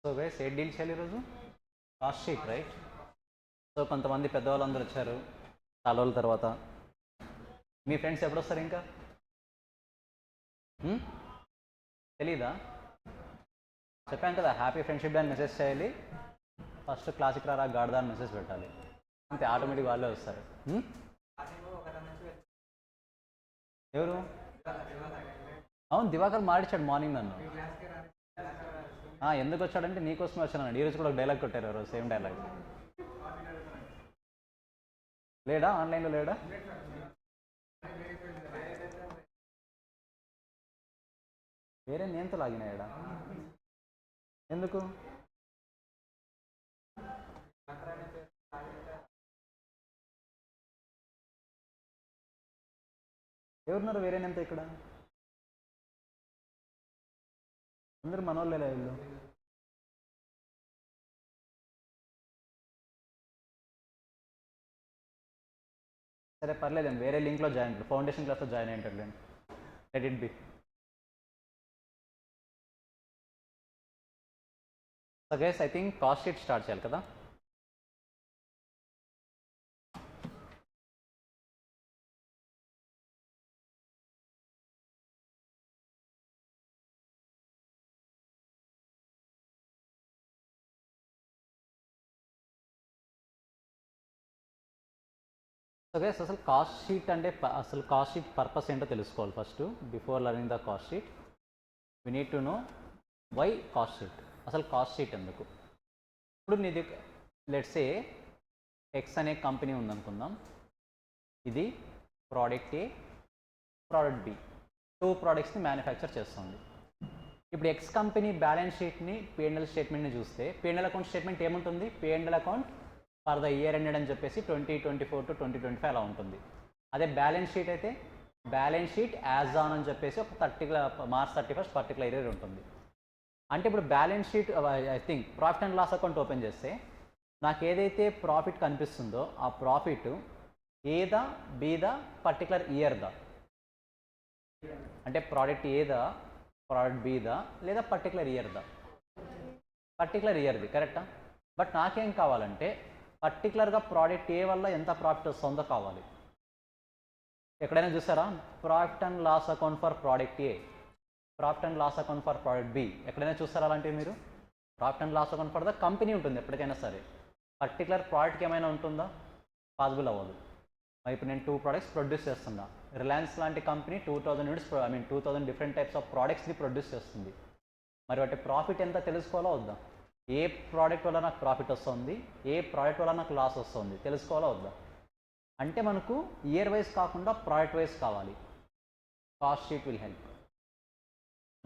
So guys ఏ deal చేయాలి ఈరోజు? Cost sheet right. So కొంతమంది పెద్దవాళ్ళందరూ వచ్చారు చాలా రోజుల తర్వాత. మీ ఫ్రెండ్స్ ఎప్పుడు వస్తారు ఇంకా తెలీదా? చెప్పాను కదా, హ్యాపీ ఫ్రెండ్షిప్ డే అని మెసేజ్ చేయాలి. ఫస్ట్ క్లాసిక్ రారా గాడిదా అని మెసేజ్ పెట్టాలి, అంతే ఆటోమేటిక్ వాళ్ళే వస్తారు. ఎవరు? అవును, దివాకర్ మాడిచ్చాడు మార్నింగ్ నన్ను. ఎందుకు వచ్చాడంటే నీకోసమే వచ్చాను. ఈరోజు కూడా ఒక డైలాగ్ కొట్టారు, ఎవరు సేమ్ డైలాగ్. లేడా ఆన్లైన్లో లేడా? వేరే నేమ్తో లాగినాయడా? ఎందుకు? ఎవరున్నారు వేరే నేమ్తో ఇక్కడ? అందరూ మనోళ్ళేలా వీళ్ళు? సరే పర్లేదండి, వేరే లింక్లో జాయిన్ అయ్యారు, ఫౌండేషన్ క్లాస్లో జాయిన్ అయ్యింటారులేండి. Let it be. So guys I think cost sheet start చేయాలి కదా. సో గైస్ అసలు కాస్ట్ షీట్ అంటే అసలు కాస్ట్ షీట్ పర్పస్ ఏంటో తెలుసుకోవాలి first. Before learning the cost sheet we need to know why cost sheet. అసలు cost sheet ఎందుకు? ఇప్పుడు నీది లెట్స్ ఏ ఎక్స్ అనే కంపెనీ ఉందనుకుందాం. ఇది ప్రోడక్ట్ ఏ, ప్రోడక్ట్ బి, 2 ప్రోడక్ట్స్ని మ్యానుఫ్యాక్చర్ చేస్తుంది. ఇప్పుడు ఎక్స్ కంపెనీ బ్యాలెన్స్ షీట్ని, P&L స్టేట్మెంట్ని చూస్తే P&L అకౌంట్ స్టేట్మెంట్ ఏముంటుంది? P&L account for the year ended అని చెప్పేసి 2024 to 2025 అలా ఉంటుంది. అదే బ్యాలెన్స్ షీట్ అయితే బ్యాలెన్స్ షీట్ యాజ్ ఆన్ అని చెప్పేసి ఒక March 31 పర్టికులర్ ఇయర్ ఉంటుంది. అంటే ఇప్పుడు balance sheet I think profit and loss account open చేస్తే నాకు ఏదైతే ప్రాఫిట్ కనిపిస్తుందో ఆ ప్రాఫిట్ ఏదా బీదా పర్టికులర్ ఇయర్దా? అంటే ప్రోడక్ట్ ఏదా, ప్రోడక్ట్ బీదా, లేదా పర్టికులర్ ఇయర్దా? పర్టికులర్ ఇయర్ది, కరెక్టా? బట్ నాకేం కావాలంటే పర్టికులర్గా ప్రోడక్ట్ ఏ వల్ల ఎంత ప్రాఫిట్ వస్తుందో కావాలి. ఎక్కడైనా చూసారా profit and loss account for product A, profit and loss account for product B? ఎక్కడైనా చూస్తారా అలాంటివి మీరు? Profit and loss account for the company ఉంటుంది ఎప్పటికైనా సరే. పర్టికులర్ ప్రోడక్ట్కి ఏమైనా ఉంటుందా? పాసిబుల్ అవ్వదు. ఇప్పుడు నేను 2 ప్రోడక్ట్స్ ప్రొడ్యూస్ చేస్తున్నా. రిలయన్స్ లాంటి company 2000 units 2000 different types of ప్రోడక్ట్స్ని ప్రొడ్యూస్ చేస్తుంది. మరి వాటి ప్రాఫిట్ ఎంత తెలుసుకోవాలా వద్దా? ఏ ప్రోడక్ట్ వల్ల నాకు ప్రాఫిట్ వస్తుంది, ఏ ప్రోడక్ట్ వల్ల నాకు లాస్ వస్తుంది తెలుసుకోవాలా వద్దా? అంటే మనకు ఇయర్ వైజ్ కాకుండా ప్రోడక్ట్ వైజ్ కావాలి. Cost sheet will help.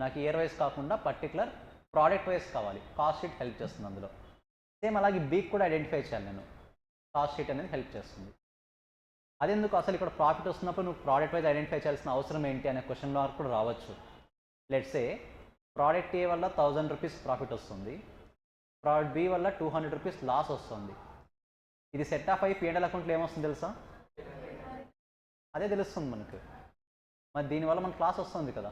నాకు ఇయర్ వైజ్ కాకుండా పర్టికులర్ ప్రోడక్ట్ వైజ్ కావాలి, కాస్ట్ షీట్ హెల్ప్ చేస్తుంది అందులో. సేమ్ అలాగే బీక్ కూడా ఐడెంటిఫై చేయాలి నేను, కాస్ట్ షీట్ అనేది హెల్ప్ చేస్తుంది. అదెందుకు? అసలు ఇక్కడ ప్రాఫిట్ వస్తున్నప్పుడు నువ్వు ప్రోడక్ట్ వైజ్ ఐడెంటిఫై చేయాల్సిన అవసరం ఏంటి అనే క్వశ్చన్ మార్క్ కూడా రావచ్చు. లెట్స్ ఏ ప్రోడక్ట్ ఏ వల్ల 1000 రూపీస్ ప్రాఫిట్ వస్తుంది, ప్రోడక్ట్ బి వల్ల 200 రూపీస్ లాస్ వస్తుంది. ఇది సెట్ ఆఫ్ అయ్యి P&L అకౌంట్లో ఏమొస్తుంది తెలుసా? అదే తెలుస్తుంది మనకు. మరి దీనివల్ల మనకు లాస్ వస్తుంది కదా.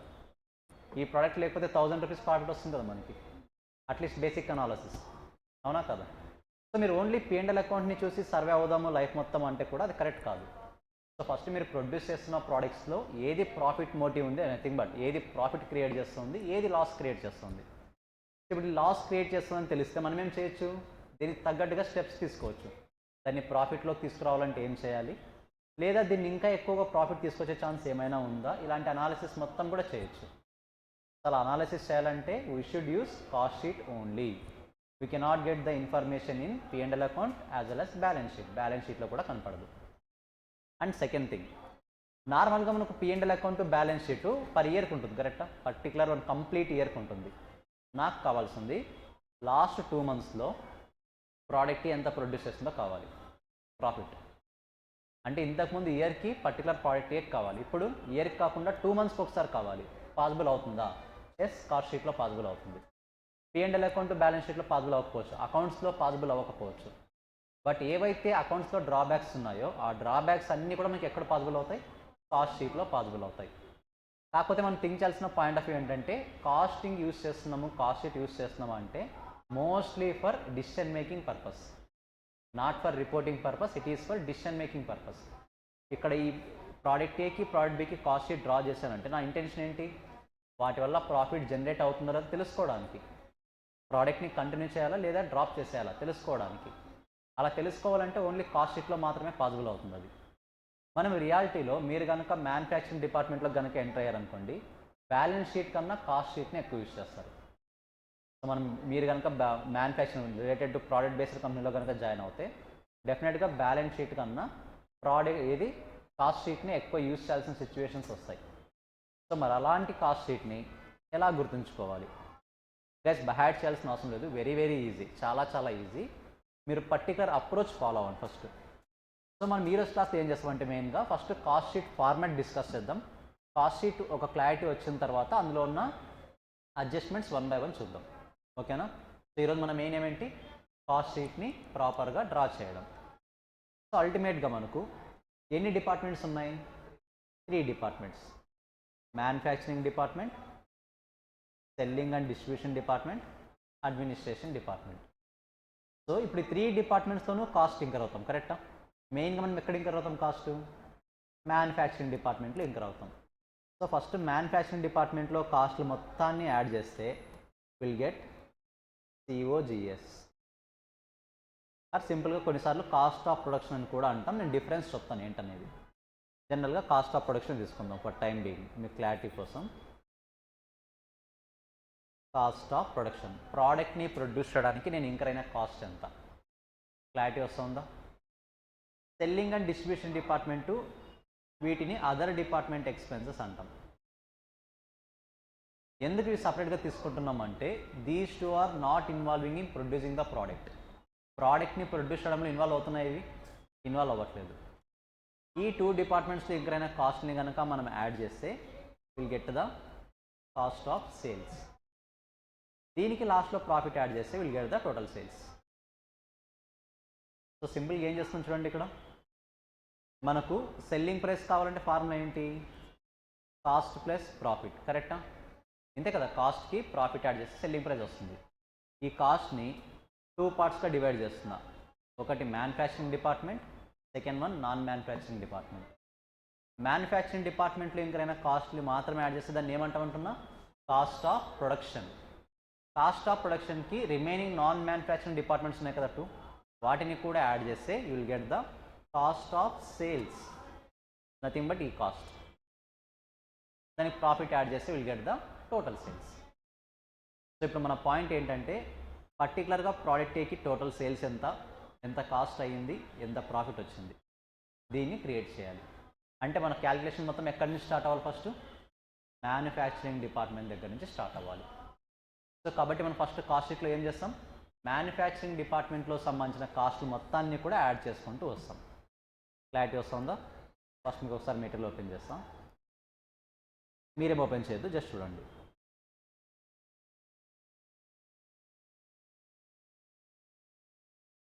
ఈ ప్రోడక్ట్ లేకపోతే 1000 రూపీస్ ప్రాఫిట్ వస్తుంది కదా మనకి, అట్లీస్ట్ బేసిక్ అనాలిసిస్, అవునా కదా? సో మీరు ఓన్లీ P&L అకౌంట్ని చూసి సర్వే అవుదాము లైఫ్ మొత్తం అంటే కూడా అది కరెక్ట్ కాదు. సో ఫస్ట్ మీరు ప్రొడ్యూస్ చేస్తున్న ప్రోడక్ట్స్లో ఏది ప్రాఫిట్ మోటివ్ ఉంది నథింగ్ బట్ ఏది ప్రాఫిట్ క్రియేట్ చేస్తుంది, ఏది లాస్ క్రియేట్ చేస్తుంది. ఇప్పుడు లాస్ క్రియేట్ చేస్తుందని తెలిస్తే మనం ఏం చేయొచ్చు? దీనికి తగ్గట్టుగా స్టెప్స్ తీసుకోవచ్చు. దాన్ని ప్రాఫిట్లోకి తీసుకురావాలంటే ఏం చేయాలి, లేదా దీన్ని ఇంకా ఎక్కువగా ప్రాఫిట్ తీసుకొచ్చే ఛాన్స్ ఏమైనా ఉందా, ఇలాంటి అనాలిసిస్ మొత్తం కూడా చేయొచ్చు. అలా అనాలిసిస్ చేయాలంటే we should use cost sheet only. We cannot get the information in P&L account as well as balance sheet. Balance షీట్లో కూడా కనపడదు. అండ్ సెకండ్ థింగ్, నార్మల్గా మనకు P&L account balance sheet per ఇయర్కి ఉంటుంది, కరెక్టా? పర్టికులర్ వన్ కంప్లీట్ ఇయర్కి ఉంటుంది. నాకు కావాల్సింది లాస్ట్ 2 మంత్స్లో ప్రోడక్ట్ ఎంత ప్రొడ్యూస్ చేస్తుందో కావాలి ప్రాఫిట్. అంటే ఇంతకుముందు ఇయర్కి పర్టికులర్ ప్రోడక్ట్ ఏ కావాలి, ఇప్పుడు ఇయర్కి కాకుండా 2 మంత్స్కి ఒకసారి కావాలి. పాసిబుల్ అవుతుందా? ఎస్, కాస్ట్ షీట్లో పాసిబుల్ అవుతుంది. P&L అకౌంట్ బ్యాలెన్స్ షీట్లో పాసిబుల్ అవ్వకపోవచ్చు, అకౌంట్స్లో పాసిబుల్ అవ్వకపోవచ్చు. బట్ ఏవైతే అకౌంట్స్లో డ్రాబ్యాక్స్ ఉన్నాయో ఆ డ్రాబ్యాక్స్ అన్నీ కూడా మనకి ఎక్కడ పాసిబుల్ అవుతాయి? కాస్ట్ షీట్లో పాసిబుల్ అవుతాయి. కాకపోతే మనం థింక్ చేయాల్సిన పాయింట్ ఆఫ్ వ్యూ ఏంటంటే కాస్ట్ షీట్ యూస్ చేస్తున్నాము అంటే mostly for decision making purpose, not for reporting purpose, it is for decision making purpose. ఇక్కడ ఈ ప్రోడక్ట్ ఏకి ప్రోడక్ట్ బికి కాస్ట్ షీట్ డ్రా చేశానంటే నా ఇంటెన్షన్ ఏంటి, వాటి వల్ల ప్రాఫిట్ జనరేట్ అవుతుందో తెలుసుకోవడానికి, ప్రోడక్ట్ని కంటిన్యూ చేయాలా లేదా డ్రాప్ చేసేయాలా తెలుసుకోవడానికి. అలా తెలుసుకోవాలంటే ఓన్లీ కాస్ట్ షీట్లో మాత్రమే పాసిబుల్ అవుతుంది అది. మనం రియాలిటీలో మీరు కనుక మ్యానుఫ్యాక్చరింగ్ డిపార్ట్మెంట్లో కనుక ఎంటర్ అయ్యారనుకోండి, బ్యాలెన్స్ షీట్ కన్నా కాస్ట్ షీట్ని ఎక్కువ యూజ్ చేస్తారు. సో మనం మీరు కనుక manufacturing related to product based కంపెనీలో కనుక జాయిన్ అవుతే డెఫినెట్గా బ్యాలెన్స్ షీట్ కన్నా కాస్ట్ షీట్ని ఎక్కువ యూజ్ చేయాల్సిన సిచ్యువేషన్స్ వస్తాయి. సో మరి అలాంటి కాస్ట్ షీట్ని ఎలా గుర్తుంచుకోవాలి? గైస్ బైహార్ట్ చేయాల్సిన అవసరం లేదు, వెరీ వెరీ ఈజీ, చాలా చాలా ఈజీ. మీరు పర్టికులర్ అప్రోచ్ ఫాలో అవ్వండి ఫస్ట్. సో మనం ఈరోజు క్లాస్ ఏం చేస్తామంటే మెయిన్గా first cost sheet format discuss చేద్దాం. కాస్ట్ షీట్ ఒక క్లారిటీ వచ్చిన తర్వాత అందులో ఉన్న అడ్జస్ట్మెంట్స్ 1 by 1 చూద్దాం, ఓకేనా? సో ఈరోజు మన మెయిన్ ఏమేంటి, కాస్ట్ షీట్ని ప్రాపర్గా డ్రా చేయడం. సో అల్టిమేట్గా మనకు ఎన్ని డిపార్ట్మెంట్స్ ఉన్నాయి? 3 departments. Manufacturing department, selling and distribution department, administration department. So ఇప్పుడు ఈ 3 డిపార్ట్మెంట్స్తోనూ కాస్ట్ ఇంకర్ అవుతాం, కరెక్టా? మెయిన్గా మనం ఎక్కడ ఇంకర్ అవుతాం కాస్ట్? మ్యానుఫ్యాక్చరింగ్ డిపార్ట్మెంట్లో ఇంకర్ అవుతాం. సో ఫస్ట్ మ్యానుఫ్యాక్చరింగ్ డిపార్ట్మెంట్లో కాస్ట్లు మొత్తాన్ని యాడ్ చేస్తే విల్ గెట్ సిఓజిఎస్. అది సింపుల్గా కొన్నిసార్లు కాస్ట్ ఆఫ్ ప్రొడక్షన్ అని కూడా అంటాం. నేను డిఫరెన్స్ చెప్తాను ఏంటనేది. జనరల్గా కాస్ట్ ఆఫ్ ప్రొడక్షన్ తీసుకుందాం ఫర్ టైం బీయింగ్, మీ క్లారిటీ కోసం. కాస్ట్ ఆఫ్ ప్రొడక్షన్, ప్రోడక్ట్ని ప్రొడ్యూస్ చేయడానికి నేను ఇంకర్ అయిన కాస్ట్ ఎంత, క్లారిటీ వస్తుందా? సెల్లింగ్ అండ్ డిస్ట్రిబ్యూషన్ డిపార్ట్మెంటు వీటిని అదర్ డిపార్ట్మెంట్ ఎక్స్పెన్సెస్ అంటాం. ఎందుకు ఇవి సపరేట్గా తీసుకుంటున్నాం అంటే these 2 are not involving in producing the product. ప్రోడక్ట్ని ప్రొడ్యూస్ చేయడంలో ఇన్వాల్వ్ అవుతున్నాయి, ఇవి ఇన్వాల్వ్ అవ్వట్లేదు. ఈ 2 డిపార్ట్మెంట్స్లో ఇంకరైనా కాస్ట్ని కనుక మనం యాడ్ చేస్తే will get the cost of sales. దీనికి లాస్ట్లో ప్రాఫిట్ యాడ్ చేస్తే will get the total sales. So సింపుల్గా ఏం చేస్తాం చూడండి, ఇక్కడ మనకు సెల్లింగ్ ప్రైస్ కావాలంటే ఫార్ములా ఏంటి, కాస్ట్ ప్లస్ ప్రాఫిట్, కరెక్టా? ఇంతే కదా, కాస్ట్కి ప్రాఫిట్ యాడ్ చేస్తే సెల్లింగ్ ప్రైస్ వస్తుంది. ఈ కాస్ట్ని 2 పార్ట్స్గా డివైడ్ చేస్తున్నా, ఒకటి manufacturing department, second one non manufacturing department. Manufacturing డిపార్ట్మెంట్లో ఇంకైనా కాస్ట్ని మాత్రమే యాడ్ చేస్తే దాన్ని ఏమంటామంటున్నా, cost of production. Cost of ప్రొడక్షన్కి రిమైనింగ్ నాన్ మ్యానుఫ్యాక్చరింగ్ డిపార్ట్మెంట్స్ ఉన్నాయి కదా 2, వాటిని కూడా యాడ్ చేస్తే you will get the cost of sales, nothing but ఈ కాస్ట్. దానికి ప్రాఫిట్ యాడ్ చేస్తే will get the total sales. So ఇప్పుడు మన పాయింట్ ఏంటంటే పర్టికులర్గా ప్రోడక్ట్ ఏకి టోటల్ సేల్స్ ఎంత, ఎంత కాస్ట్ అయ్యింది, ఎంత ప్రాఫిట్ వచ్చింది, దీన్ని క్రియేట్ చేయాలి. అంటే మన క్యాలిక్యులేషన్ మొత్తం ఎక్కడి నుంచి స్టార్ట్ అవ్వాలి, ఫస్ట్ మ్యానుఫ్యాక్చరింగ్ డిపార్ట్మెంట్ దగ్గర నుంచి స్టార్ట్ అవ్వాలి. సో కాబట్టి మనం ఫస్ట్ కాస్ట్ షీట్లో ఏం చేస్తాం, మ్యానుఫ్యాక్చరింగ్ డిపార్ట్మెంట్లో సంబంధించిన కాస్ట్లు మొత్తాన్ని కూడా యాడ్ చేసుకుంటూ వస్తాం. క్లారిటీ వస్తుందా? ఫస్ట్ మీకు ఒకసారి మెటీరియల్ ఓపెన్ చేస్తాం, మీరేం ఓపెన్ చేయొద్దు, జస్ట్ చూడండి.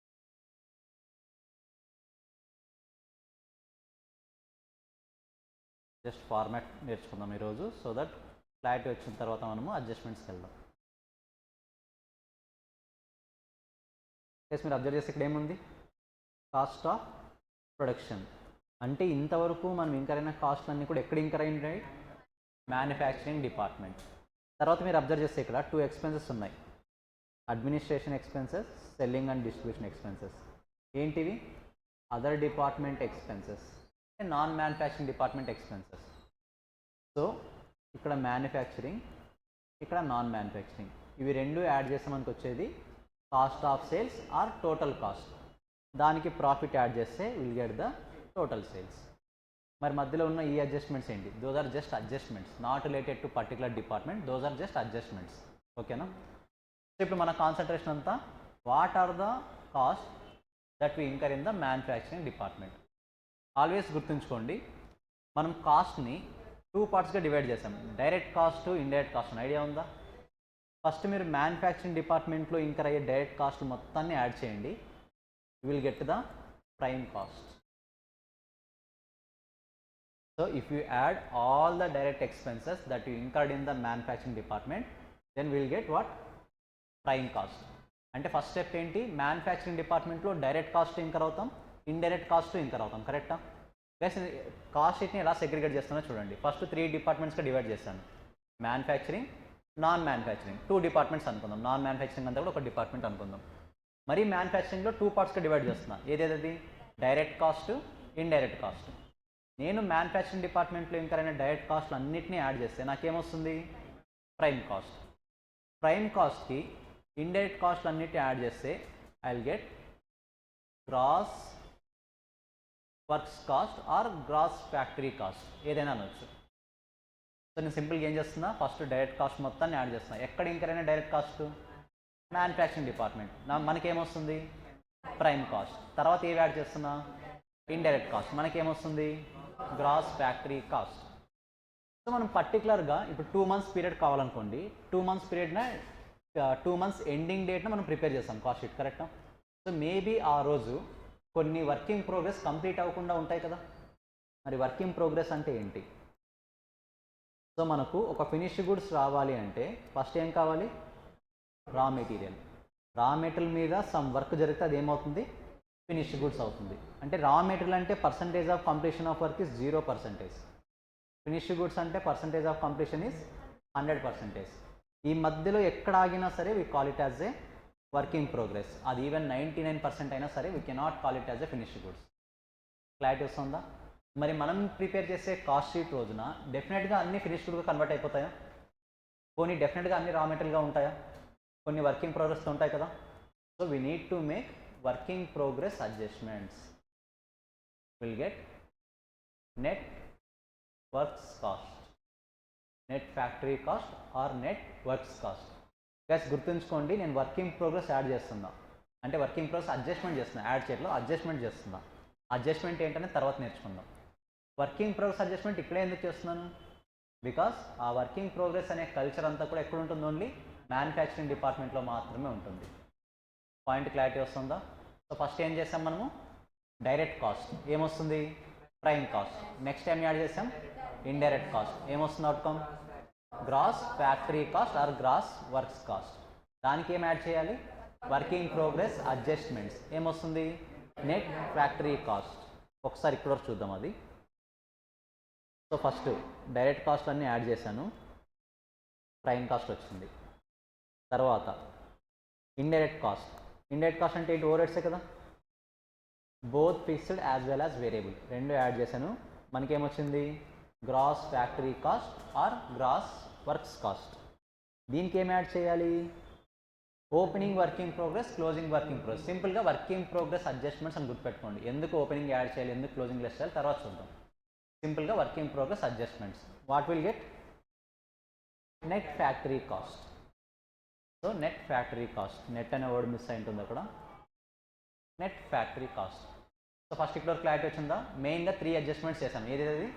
జస్ట్ ఫార్మాట్ నేర్చుకుందాం ఈరోజు, సో దట్ క్లారిటీ వచ్చిన తర్వాత మనము అడ్జస్ట్మెంట్స్కి వెళ్దాం. మీరు అబ్జర్వ్ చేస్తే ఇక్కడ ఏముంది, కాస్ట్ ఆఫ్ ప్రొడక్షన్. అంటే ఇంతవరకు మనం ఇంకర్ అయిన కాస్ట్ అన్నీ కూడా ఎక్కడ ఇంకర్ అయింది, మ్యానుఫ్యాక్చరింగ్ డిపార్ట్మెంట్. తర్వాత మీరు అబ్జర్వ్ చేస్తే ఇక్కడ 2 ఎక్స్పెన్సెస్ ఉన్నాయి, administration expenses, selling and distribution expenses. ఏంటివి, other department expenses, non manufacturing department expenses. So ఇక్కడ మ్యానుఫ్యాక్చరింగ్, ఇక్కడ నాన్ మ్యానుఫ్యాక్చరింగ్, ఇవి రెండు యాడ్ చేస్తే మనకు వచ్చేది cost of sales or total cost. దానికి ప్రాఫిట్ యాడ్ చేస్తే will get the total sales. మరి మధ్యలో ఉన్న ఈ అడ్జస్ట్మెంట్స్ ఏంటి, those are just adjustments, not related to particular department, those are just adjustments, ఓకేనా? సో ఇప్పుడు మన కాన్సన్ట్రేషన్ అంతా what are the cost that we incur in the manufacturing department. Always గుర్తుంచుకోండి, మనం కాస్ట్ని 2 పార్ట్స్గా డివైడ్ చేసాం, direct cost, indirect cost. Idea ఉందా? ఫస్ట్ మీరు మ్యానుఫ్యాక్చరింగ్ డిపార్ట్మెంట్లో ఇంకర్ అయ్యే డైరెక్ట్ కాస్ట్ మొత్తాన్ని యాడ్ చేయండి, you will get the prime cost. So if you add all the direct expenses that you incurred in the manufacturing department, then we will get what, prime cost. అంటే first step ఏంటి, manufacturing డిపార్ట్మెంట్లో direct cost incur అవుతాం, indirect cost incur అవుతాం, కరెక్టా? Guys cost షీట్ని ఎలా segregate చేస్తానో చూడండి. First 3 డిపార్ట్మెంట్స్గా divide చేస్తాను. మ్యానుఫ్యాక్చరింగ్, నాన్ మ్యానుఫ్యాక్చరింగ్ 2 డిపార్ట్మెంట్స్ అనుకుందాం. నాన్ మ్యానుఫ్యాక్చరింగ్ అంతా కూడా ఒక డిపార్ట్మెంట్ అనుకుందాం. మరి మ్యానుఫ్యాక్చరింగ్లో 2 పార్ట్స్గా డివైడ్ చేస్తున్నా. ఏదేది, డైరెక్ట్ కాస్ట్, ఇండైరెక్ట్ కాస్ట్. నేను మ్యానుఫ్యాక్చరింగ్ డిపార్ట్మెంట్లో ఇంకర్ అయిన డైరెక్ట్ కాస్ట్లు అన్నింటినీ యాడ్ చేస్తే నాకేమొస్తుంది, ప్రైమ్ కాస్ట్. ప్రైమ్ కాస్ట్కి ఇండైరెక్ట్ కాస్ట్లు అన్నిటిని యాడ్ చేస్తే I will get gross works cost or gross factory cost, ఏదైనా అనొచ్చు. సో నేను సింపుల్గా ఏం చేస్తున్నా, ఫస్ట్ డైరెక్ట్ కాస్ట్ మొత్తాన్ని యాడ్ చేస్తున్నా. ఎక్కడ ఇంకర్ అయినా డైరెక్ట్ కాస్ట్, మ్యానుఫ్యాక్చరింగ్ డిపార్ట్మెంట్. మనకేమొస్తుంది, ప్రైమ్ కాస్ట్. తర్వాత ఏవి యాడ్ చేస్తున్నా, ఇండైరెక్ట్ కాస్ట్. మనకేమొస్తుంది, గ్రాస్ ఫ్యాక్టరీ కాస్ట్. సో మనం పర్టికులర్గా ఇప్పుడు 2 మంత్స్ పీరియడ్ కావాలనుకోండి, 2 మంత్స్ పీరియడ్న 2 మంత్స్ ఎండింగ్ డేట్న మనం ప్రిపేర్ చేస్తాం కాస్ట్ షీట్, కరెక్టా? సో మేబీ ఆ రోజు కొన్ని వర్కింగ్ ప్రోగ్రెస్ కంప్లీట్ అవ్వకుండా ఉంటాయి కదా. మరి వర్కింగ్ ప్రోగ్రెస్ అంటే ఏంటి? సో మనకు ఒక ఫినిష్డ్ గుడ్స్ రావాలి అంటే ఫస్ట్ ఏం కావాలి, రా మెటీరియల్. రా మెటీరియల్ మీద సమ్ వర్క్ జరిగితే అది ఏమవుతుంది, ఫినిష్డ్ గుడ్స్ అవుతుంది. అంటే రా మెటీరియల్ అంటే percentage of completion of work is 0%. Finished goods అంటే పర్సంటేజ్ ఆఫ్ కంప్లీషన్ ఇస్ 100%. ఈ మధ్యలో ఎక్కడ ఆగినా సరే we call it as a working progress. అది ఈవెన్ 99% అయినా సరే we cannot call it as a finished goods. Clarity వస్తుందా? మరి మనం ప్రిపేర్ చేసే కాస్ట్ షీట్ రోజున డెఫినెట్గా అన్ని ఫినిష్డ్ గుడ్గా కన్వర్ట్ అయిపోతాయా? కొన్ని డెఫినెట్గా అన్ని రా మెటీరియల్గా ఉంటాయా? కొన్ని వర్కింగ్ ప్రోగ్రెస్ ఉంటాయి కదా. So we need to make working progress adjustments. Will get net works cost, net factory cost or net works cost. Guys గుర్తుంచుకోండి, నేను వర్కింగ్ ప్రోగ్రెస్ యాడ్ చేస్తున్నా, అంటే వర్కింగ్ ప్రోగ్రెస్ అడ్జస్ట్మెంట్ చేస్తున్నా. యాడ్ చేయట్లో అడ్జస్ట్మెంట్ చేస్తున్నా. Adjustment ఏంటనే తర్వాత నేర్చుకుందాం. వర్కింగ్ ప్రోగ్రెస్ అడ్జస్ట్మెంట్ ఇక్కడే ఎందుకు చేస్తున్నాను, బికాస్ ఆ వర్కింగ్ ప్రోగ్రెస్ అనే కల్చర్ అంతా కూడా ఎక్కడ ఉంటుంది, ఓన్లీ మ్యానుఫ్యాక్చరింగ్ డిపార్ట్మెంట్లో మాత్రమే ఉంటుంది. పాయింట్ క్లారిటీ వస్తుందా? సో ఫస్ట్ ఏం చేసాం మనము, డైరెక్ట్ కాస్ట్ ఏమొస్తుంది, prime cost. Next time add చేసాం ఇండైరెక్ట్ కాస్ట్, ఏమొస్తుంది outcome, gross factory cost or gross works cost. దానికి ఏం యాడ్ చేయాలి, వర్కింగ్ ప్రోగ్రెస్ అడ్జస్ట్మెంట్స్, ఏమొస్తుంది, నెట్ ఫ్యాక్టరీ కాస్ట్. ఒకసారి ఇక్కడ వరకు చూద్దాం అది. సో ఫస్ట్ డైరెక్ట్ కాస్ట్ అన్నీ యాడ్ చేశాను, ప్రైమ్ కాస్ట్ వచ్చింది. తర్వాత ఇండైరెక్ట్ కాస్ట్. ఇండైరెక్ట్ కాస్ట్ అంటే ఏంటి, ఓవర్హెడ్సే కదా. Both fixed as well as variable రెండు యాడ్ చేశాను. మనకేమొచ్చింది, gross factory cost or gross works cost. దీనికి ఏం యాడ్ చేయాలి, opening working progress, closing working progress. సింపుల్గా వర్కింగ్ ప్రోగ్రెస్ అడ్జస్ట్మెంట్స్ అని గుర్తుపెట్టుకోండి. ఎందుకు ఓపెనింగ్ యాడ్ చేయాలి, ఎందుకు క్లోజింగ్ లెస్ చేయాలి తర్వాత చూద్దాం. సింపుల్గా working progress adjustments. What will get, net factory cost. So net factory cost, net అనే వర్డ్ మిస్ అయి ఉంటుంది అక్కడ, net factory cost. So first ఇక్కడ క్లారిటీ వచ్చిందా? మెయిన్గా 3 అడ్జస్ట్మెంట్స్ చేశాను. ఏది,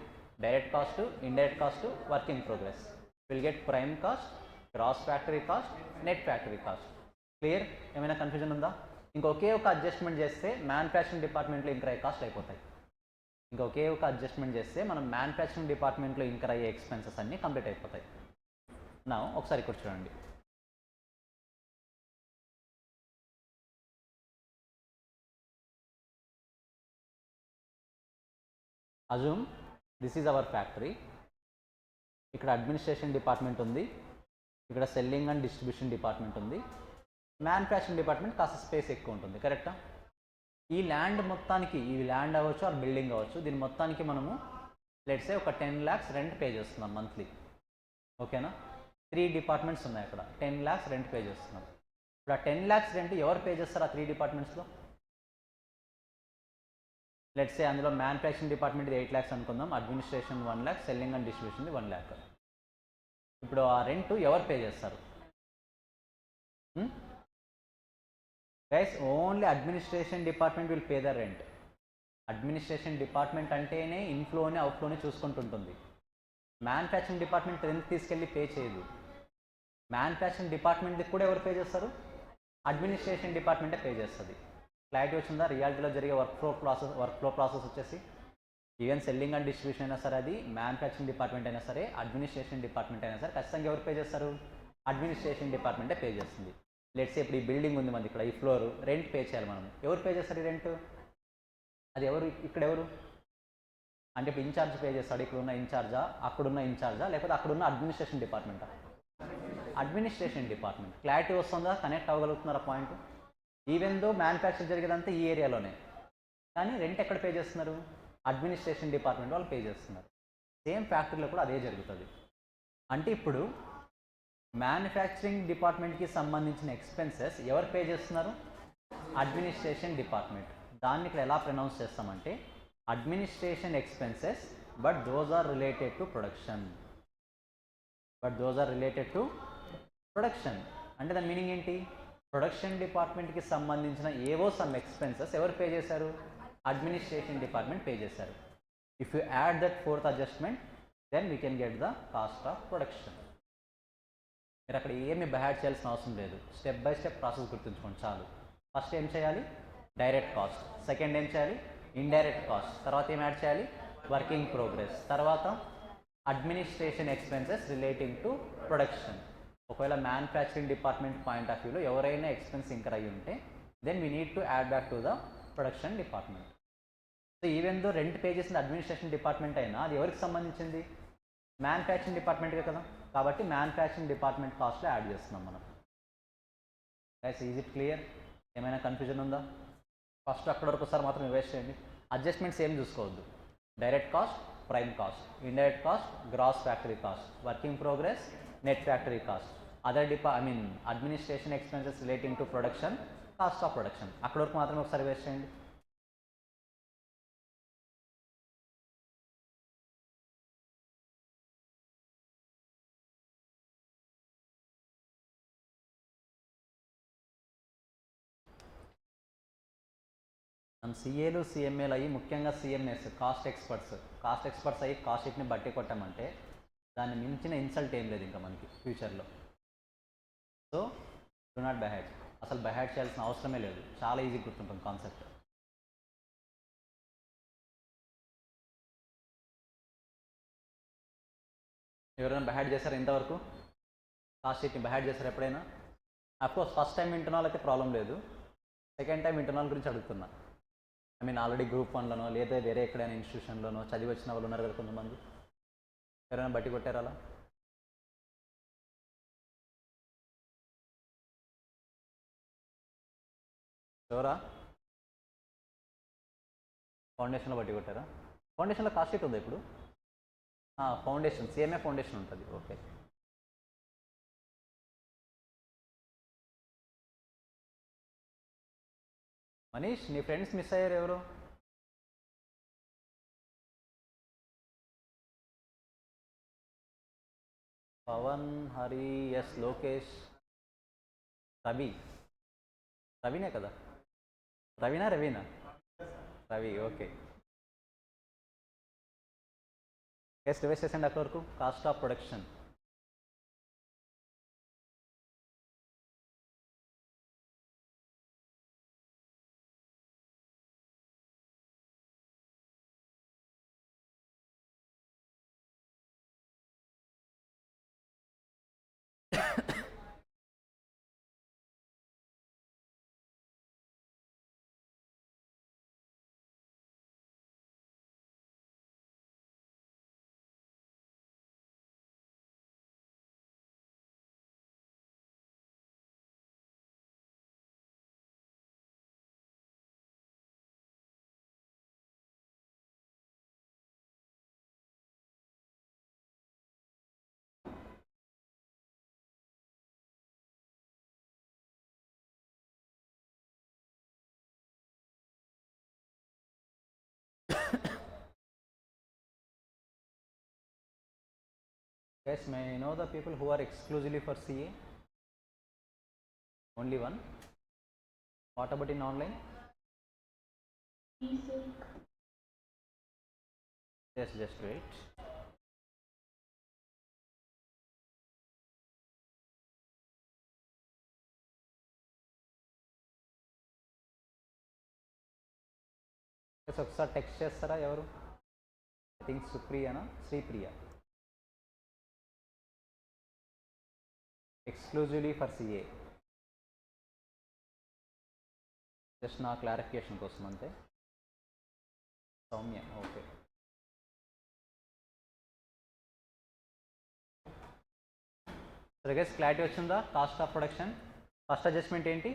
direct cost, indirect cost, working progress. Will get prime cost, gross factory cost, net factory cost. Clear? ఏమైనా కన్ఫ్యూజన్ ఉందా? ఇంకొకే ఒక అడ్జస్ట్మెంట్ చేస్తే మ్యానుఫ్యాక్చరింగ్ డిపార్ట్మెంట్లో ఇంకర్ అయ్యే కాస్ట్ అయిపోతాయి. ఇంకొకే ఒక అడ్జస్ట్మెంట్ చేస్తే మనం మ్యానుఫ్యాక్చరింగ్ డిపార్ట్మెంట్లో ఇంకర్ అయ్యే ఎక్స్పెన్సెస్ అన్నీ కంప్లీట్ అయిపోతాయి. నా ఒకసారి ఇక్కడ చూడండి. అజూమ్ దిస్ ఈజ్ అవర్ ఫ్యాక్టరీ. ఇక్కడ అడ్మినిస్ట్రేషన్ డిపార్ట్మెంట్ ఉంది, ఇక్కడ సెల్లింగ్ అండ్ డిస్ట్రిబ్యూషన్ డిపార్ట్మెంట్ ఉంది, మ్యానుఫ్యాక్చరింగ్ డిపార్ట్మెంట్ కాస్త స్పేస్ ఎక్కువ ఉంటుంది, కరెక్టా? ఈ ల్యాండ్ మొత్తానికి, ఈ ల్యాండ్ అవ్వచ్చు ఆర్ బిల్డింగ్ అవ్వచ్చు, దీని మొత్తానికి మనము లెట్స్ సే ఒక 10 lakhs రెంట్ పే చేస్తున్నాం మంత్లీ, ఓకేనా? 3 డిపార్ట్మెంట్స్ ఉన్నాయి అక్కడ, 10 lakhs రెంట్ పే చేస్తున్నాం. ఇప్పుడు ఆ 10 lakhs రెంట్ ఎవరు పే చేస్తారు ఆ 3 డిపార్ట్మెంట్స్లో? లెట్స్ సే అందులో మ్యానుఫ్యాక్చరింగ్ డిపార్ట్మెంట్ 8 lakhs అనుకుందాం, administration 1 lakh, selling and distribution 1 lakh. ఇప్పుడు ఆ రెంట్ ఎవరు పే చేస్తారు? Guys only administration department will pay the rent. Administration department అంటేనే ఇన్ఫ్లోని అవుట్ఫ్లోని చూసుకుంటుంటుంది. మ్యానుఫ్యాక్చరింగ్ డిపార్ట్మెంట్ రెంట్ తీసుకెళ్ళి పే చేయదు. మ్యానుఫ్యాక్చరింగ్ డిపార్ట్మెంట్కి కూడా ఎవరు పే చేస్తారు? అడ్మినిస్ట్రేషన్ డిపార్ట్మెంటే పే చేస్తుంది. క్లారిటీ వచ్చిందా? రియాలిటీలో జరిగే వర్క్ ఫ్లో ప్రాసెస్ వచ్చేసి ఈవెన్ సెల్లింగ్ అండ్ డిస్ట్రిబ్యూషన్ అయినా సరే, అది మ్యానుఫ్యాక్చరింగ్ డిపార్ట్మెంట్ అయినా సరే, అడ్మినిస్ట్రేషన్ డిపార్ట్మెంట్ అయినా సరే, ఖచ్చితంగా ఎవరు పే చేస్తారు? అడ్మినిస్ట్రేషన్ డిపార్ట్మెంటే పే చేస్తుంది. లెట్స్ ఇప్పుడు ఈ బిల్డింగ్ ఉంది మనది, ఇక్కడ ఈ ఫ్లోర్ రెంట్ పే చేయాలి మనం. ఎవరు పే చేస్తారు ఈ రెంట్? అది ఎవరు? ఇక్కడ ఎవరు అంటే ఇప్పుడు ఇన్ఛార్జ్ పే చేస్తాడు. ఇక్కడ ఉన్న ఇన్ఛార్జా, అక్కడున్న ఇన్ఛార్జా, లేకపోతే అక్కడున్న అడ్మినిస్ట్రేషన్ డిపార్ట్మెంటా? Administration department. క్లారిటీ వస్తుందా? కనెక్ట్ అవ్వగలుగుతున్నారా పాయింట్? ఈవెన్ దో మ్యానుఫ్యాక్చర్ జరిగేదంతా ఈ ఏరియాలోనే, కానీ రెంట్ ఎక్కడ పే చేస్తున్నారు? అడ్మినిస్ట్రేషన్ డిపార్ట్మెంట్ వాళ్ళు పే చేస్తున్నారు. సేమ్ ఫ్యాక్టరీలో కూడా అదే జరుగుతుంది. అంటే ఇప్పుడు మ్యానుఫ్యాక్చరింగ్ డిపార్ట్మెంట్కి సంబంధించిన ఎక్స్పెన్సెస్ ఎవరు పే చేస్తున్నారు? Administration department. దాన్ని ఇక్కడ ఎలా ప్రొనౌన్స్ చేస్తామంటే administration expenses but those are related to production. Production అంటే దాని మీనింగ్ ఏంటి? ప్రొడక్షన్ డిపార్ట్మెంట్కి సంబంధించిన ఏవో సమ్ ఎక్స్పెన్సెస్ ఎవరు పే చేశారు? అడ్మినిస్ట్రేషన్ డిపార్ట్మెంట్ పే చేశారు. If you add that fourth adjustment then we can get the cost of production. మీరు అక్కడ ఏమి బయాడ్ చేయాల్సిన అవసరం లేదు. స్టెప్ బై స్టెప్ ప్రాసెస్ గుర్తుంచుకోండి చాలు. ఫస్ట్ ఏం చేయాలి? Direct cost. సెకండ్ ఏం చేయాలి? Indirect cost. తర్వాత ఏం యాడ్ చేయాలి? Working progress. తర్వాత administration expenses relating to production. ఒకవేళ మ్యానుఫ్యాక్చరింగ్ డిపార్ట్మెంట్ పాయింట్ ఆఫ్ వ్యూలో ఎవరైనా ఎక్స్పెన్స్ ఇంకర్ అయ్యి ఉంటే then we need to add back to the production department. So even though rent pay చేసిన అడ్మినిస్ట్రేషన్ డిపార్ట్మెంట్ అయినా అది ఎవరికి సంబంధించింది? మ్యానుఫ్యాక్చరింగ్ డిపార్ట్మెంట్కే కదా. కాబట్టి మ్యానుఫ్యాక్చరింగ్ డిపార్ట్మెంట్ కాస్ట్లో యాడ్ చేస్తున్నాం మనం. Guys is it clear? ఏమైనా కన్ఫ్యూజన్ ఉందా? ఫస్ట్ అక్కడ వరకు ఒకసారి మాత్రం ఇన్వెస్ట్ చేయండి. అడ్జస్ట్మెంట్స్ ఏం చూసుకోవద్దు. Direct cost, prime cost, indirect cost, gross factory cost, working progress, net factory cost, other administration expenses relating to production, cost of production. అక్కడ వరకు మాత్రమే ఒకసారి వేస్ట్ చేయండి. మనం సిఏలు సిఎంఏలు అయ్యి, ముఖ్యంగా సిఎంఎస్ కాస్ట్ ఎక్స్పర్ట్స్ అయ్యి కాస్ట్ షీట్ని బట్టి కొట్టామంటే దాన్ని మించిన ఇన్సల్ట్ ఏం లేదు ఇంకా మనకి ఫ్యూచర్లో. So do not by heart. అసలు బైహాడ్ చేయాల్సిన అవసరమే లేదు. చాలా ఈజీ గుర్తుంటుంది కాన్సెప్ట్. ఎవరైనా బైహాడ్ చేశారా ఇంతవరకు? కాస్ట్ షీట్ని బైహాడ్ చేశారు ఎప్పుడైనా? అఫ్కోర్స్ ఫస్ట్ టైం వింటున్న వాళ్ళకి ప్రాబ్లం లేదు. సెకండ్ టైం వింటున్న వాళ్ళ గురించి అడుగుతున్నా. ఆల్రెడీ గ్రూప్ 1లోనో లేదా వేరే ఎక్కడైనా ఇన్స్టిట్యూషన్లోనో చదివి వచ్చిన వాళ్ళు ఉన్నారు కదా కొంతమంది. ఎవరైనా బట్టి కొట్టారా అలా? ఎవరా? ఫౌండేషన్లో బట్టి కొట్టారా? ఫౌండేషన్లో కాస్ట్ షీట్ ఉందా ఇప్పుడు? ఫౌండేషన్ సిఎంఏ ఫౌండేషన్ ఉంటుంది. ఓకే. మనీష్, నీ ఫ్రెండ్స్ మిస్ అయ్యారు ఎవరు? పవన్, హరి, ఎస్, లోకేష్, రవినే కదా? Raveena? Ravi. Okay. Yes revise చేసండి అక్కడ వరకు. Cost of production. Yes, may I know the people who are exclusively for CA? Only one? What about in online? Yes, just wait. Yes, ఒకసారి text చేస్తారా ఎవరు? I think సుప్రియనా, Sripriya. Exclusively for CA. Just నా clarification కోసం అంతే. Soumya, okay. So guys clarity వచ్చిందా? Cost of production first adjustment ఏంటి?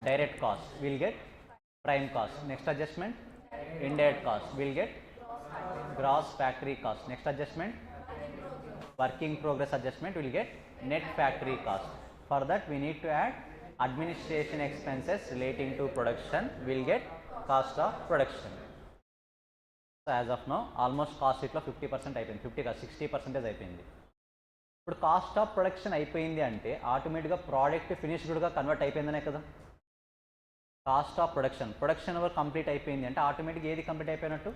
Direct cost will get prime cost. Next adjustment indirect cost will get gross factory cost. Next adjustment working progress adjustment will get net factory cost. For that we need to add administration expenses relating to production will get cost of production. So as of now almost cost sheet lo 50% అయిపోయింది, 50 కాదు 60% అయిపోయింది. ఇప్పుడు cost of production అయిపోయింది అంటే ఆటోమేటిక్గా product ఫినిష్డ్గా convert అయిపోయిందనే కదా. Cost of production work complete అయిపోయింది అంటే ఆటోమేటిక్గా ఏది కంప్లీట్ అయిపోయినట్టు?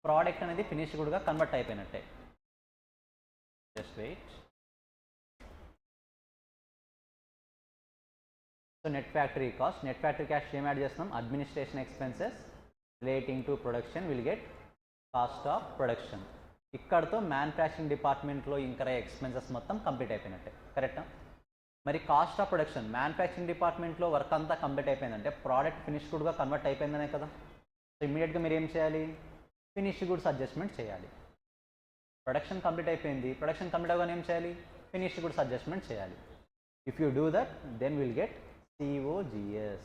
ప్రోడక్ట్ అనేది ఫినిష్డ్గా కన్వర్ట్ అయిపోయినట్టే. Just wait. So net factory cost ఏం యాడ్ చేస్తున్నాం? Administration expenses relating to production will get cost of production. ఇక్కడతో మ్యానుఫ్యాక్చరింగ్ డిపార్ట్మెంట్లో ఇంకర్ అయ్యే ఎక్స్పెన్సెస్ మొత్తం కంప్లీట్ అయిపోయినట్టే, కరెక్టా? మరి కాస్ట్ ఆఫ్ ప్రొడక్షన్ మ్యానుఫ్యాక్చరింగ్ డిపార్ట్మెంట్లో వర్క్ అంతా కంప్లీట్ అయిపోయిందంటే ప్రోడక్ట్ ఫినిష్ గుడ్గా కన్వర్ట్ అయిపోయిందనే కదా. సో ఇమీడియట్గా మీరు ఏం చేయాలి? ఫినిష్ గుడ్స్ అడ్జస్ట్మెంట్ చేయాలి. ప్రొడక్షన్ కంప్లీట్ అయిపోయింది, ప్రొడక్షన్ కంప్లీట్ అవ్వగానే ఏం చేయాలి? ఫినిష్ గుడ్స్ అడ్జస్ట్మెంట్ చేయాలి. If you do that then will get COGS.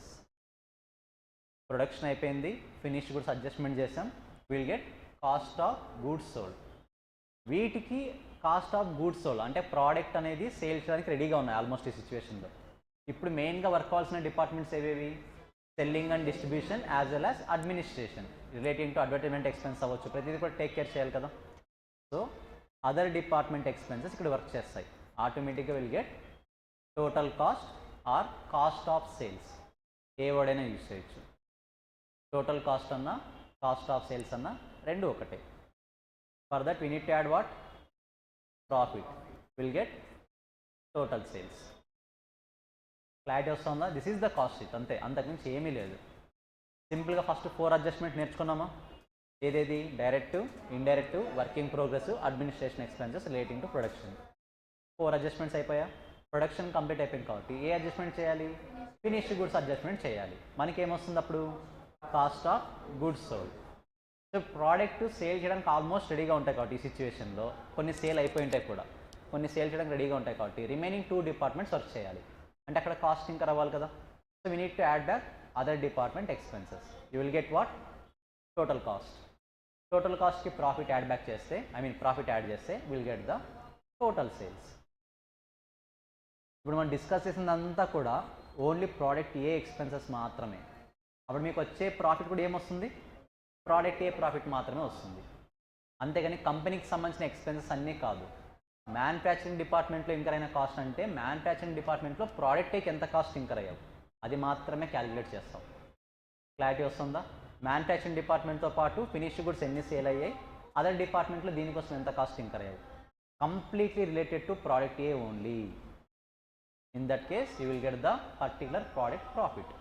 Production అయిపోయింది, ఫినిష్ గుడ్స్ అడ్జస్ట్మెంట్ చేసాం, will get cost of goods sold. వీటికి కాస్ట్ ఆఫ్ గూడ్స్ సోల్డ్ అంటే ప్రోడక్ట్ అనేది సేల్ చేయడానికి రెడీగా ఉన్నాయి ఆల్మోస్ట్ ఈ సిచ్యువేషన్లో. ఇప్పుడు మెయిన్గా వర్క్ అవ్వాల్సిన డిపార్ట్మెంట్స్ ఏవేవి? Selling and distribution as well as administration relating to advertisement expense అవ్వచ్చు, ప్రతిదీ కూడా టేక్ కేర్ చేయాలి కదా. సో అదర్ డిపార్ట్మెంట్ ఎక్స్పెన్సెస్ ఇక్కడ వర్క్ చేస్తాయి. ఆటోమేటిక్గా will get total cost or cost of sales. ఏ వర్డ్ అయినా యూజ్ చేయొచ్చు. టోటల్ కాస్ట్ అన్నా కాస్ట్ ఆఫ్ సేల్స్ అన్నా రెండు ఒకటే. For that we need to add what? Profit will get total sales. Clarity వస్తుందా? This is the cost sheet, అంతే, అంతకుమించి ఏమీ లేదు. సింపుల్గా ఫస్ట్ 4 అడ్జస్ట్మెంట్ నేర్చుకున్నామా? ఏదేది? Direct, indirect, working progress, administration expenses relating to production. 4 adjustments అయిపోయా. ప్రొడక్షన్ కంప్లీట్ అయిపోయింది కాబట్టి ఏ అడ్జస్ట్మెంట్ చేయాలి? ఫినిష్డ్ గుడ్స్ అడ్జస్ట్మెంట్ చేయాలి. మనకి ఏమొస్తుంది అప్పుడు? Cost of goods sold. So product sale చేయడానికి ఆల్మోస్ట్ రెడీగా ఉంటాయి కాబట్టి ఈ సిచ్యువేషన్లో కొన్ని సేల్ అయిపోయి ఉంటాయి కూడా, కొన్ని సేల్ చేయడానికి రెడీగా ఉంటాయి కాబట్టి రిమైనింగ్ 2 డిపార్ట్మెంట్స్ వర్క్ చేయాలి. అంటే అక్కడ కాస్ట్ ఇంకా రావాలి కదా. So we need to add back other department expenses. You will get what? Total cost. Total కాస్ట్కి ప్రాఫిట్ యాడ్ బ్యాక్ చేస్తే, ప్రాఫిట్ యాడ్ చేస్తే will get the total sales. ఇప్పుడు మనం డిస్కస్ చేసిందంతా కూడా ఓన్లీ ప్రోడక్ట్ ఏ ఎక్స్పెన్సెస్ మాత్రమే. అప్పుడు మీకు వచ్చే ప్రాఫిట్ కూడా ఏమొస్తుంది? ప్రోడక్ట్ ఏ ప్రాఫిట్ మాత్రమే వస్తుంది. అంతేగాని కంపెనీకి సంబంధించిన ఎక్స్పెన్సెస్ అన్నీ కాదు. మ్యానుఫ్యాక్చరింగ్ డిపార్ట్మెంట్లో ఇంకర్ అయిన కాస్ట్ అంటే మ్యానుఫ్యాక్చరింగ్ డిపార్ట్మెంట్లో ప్రోడక్ట్ ఏకి ఎంత కాస్ట్ ఇంకర్ అయ్యావు అది మాత్రమే క్యాలిక్యులేట్ చేస్తాం. క్లారిటీ వస్తుందా? మ్యానుఫ్యాక్చరింగ్ డిపార్ట్మెంట్తో పాటు ఫినిష్డ్ గుడ్స్ ఎన్ని సేల్ అయ్యాయి, అదర్ డిపార్ట్మెంట్లో దీనికోసం ఎంత కాస్ట్ ఇంకర్ అయ్యావు, completely related to product A only. In that case you will get the particular product profit.